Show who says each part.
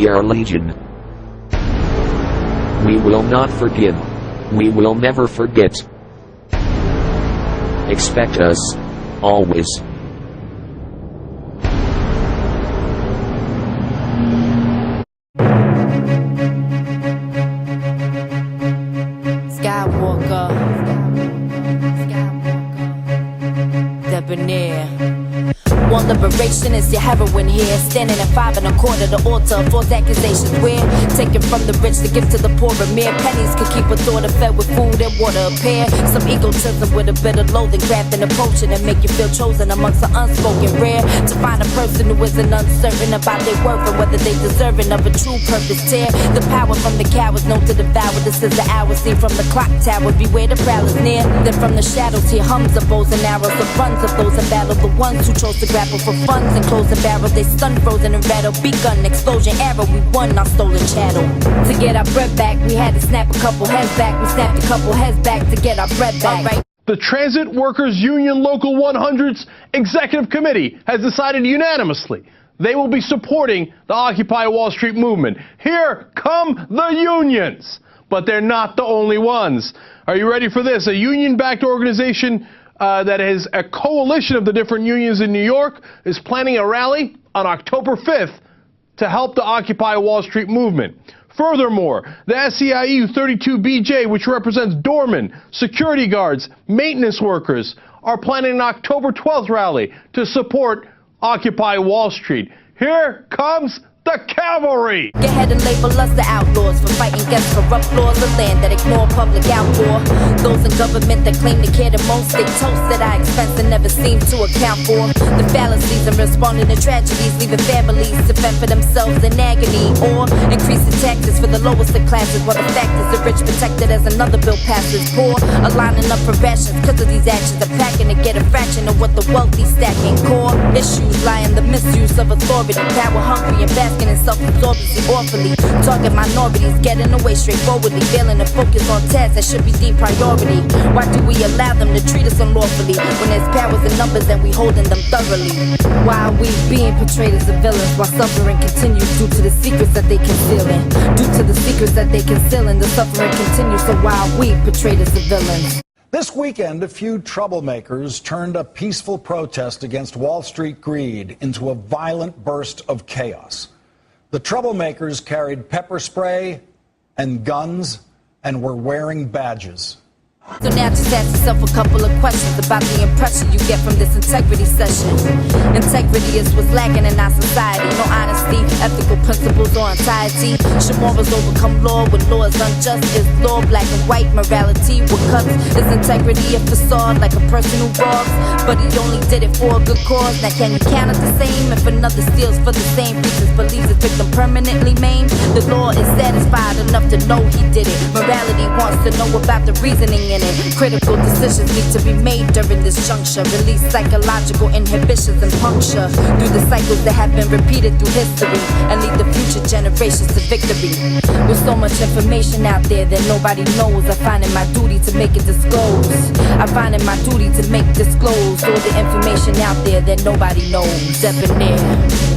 Speaker 1: be our legion. We will not forgive. We will never forget. Expect us, always.
Speaker 2: Skywalker, DebOnAir. One liberation is your heroine here. Standing at 5 1/4, the altar, false accusations. We're taken from the rich to give to the poor. And mere pennies could keep a daughter fed with food and water. Appear some egotism with a bit of loathing, crafting a potion and make you feel chosen amongst the unspoken. Rare to find a person who isn't uncertain about their worth and whether they deserving of a true purpose. Tear the power from the cowards, known to devour. This is the hour seen from the clock tower. Beware the prowlers near. Then from the shadows hear hums of bows and arrows, the runs of those in battle, the ones who chose to grapple for funds and closing barrels. They stun, frozen and rattled. Begun, explosion, arrow. We won our stolen chattel. To get our bread back, we had to snap a couple heads back. We snapped a couple heads back to get our bread back. Right.
Speaker 3: The Transit Workers Union Local 100's Executive Committee has decided unanimously they will be supporting the Occupy Wall Street movement. Here come the unions! But they're not the only ones. Are you ready for this? A union-backed organization that is a coalition of the different unions in New York is planning a rally on October 5th to help the Occupy Wall Street movement. Furthermore, the SEIU 32BJ, which represents doormen, security guards, maintenance workers, are planning an October 12th rally to support Occupy Wall Street. Here comes the cavalry!
Speaker 2: Go ahead and label us the outlaws for fighting against corrupt laws, a land that ignore public outpour. Those in government that claim to care the most, they toast at our expense and never seem to account for the fallacies and responding to tragedies, leaving families to fend for themselves in agony, or increasing taxes for the lowest of classes, while the fact is the rich protected as another bill passes. Poor are lining up for rations because of these actions, they're packing to get a fraction of what the wealthy stacking. Core issues lie in the misuse of authority, power hungry and basking in self-absorbency awfully. Target minorities getting away straightforwardly, failing to focus on tasks that should be deemed priority. Why do we allow them to treat us unlawfully when there's powers in numbers and we holding them thoroughly? Why are we being portrayed as the villains while suffering continues due to the secrets that they concealing? Due to the secrets that they concealing, the suffering continues. So why are we portrayed as the villains?
Speaker 4: This weekend, a few troublemakers turned a peaceful protest against Wall Street greed into a violent burst of chaos. The troublemakers carried pepper spray and guns and were wearing badges.
Speaker 2: So now just ask yourself a couple of questions about the impression you get from this integrity session. Integrity is what's lacking in our society. No honesty, ethical principles or entirety. Should morals overcome law when law is unjust? Is law black and white? Morality with cuts? Is integrity a facade like a person who robs? But he only did it for a good cause. Now can you count it the same if another steals for the same reasons, believes his victim permanently maimed? The law is satisfied enough to know he did it. Morality wants to know about the reasoning in it. Critical decisions need to be made during this juncture. Release psychological inhibitions and puncture through the cycles that have been repeated through history and lead the future generations to victory. With so much information out there that nobody knows, I find it my duty to make it disclose. I find it my duty to make disclose all the information out there that nobody knows. DebOnAir.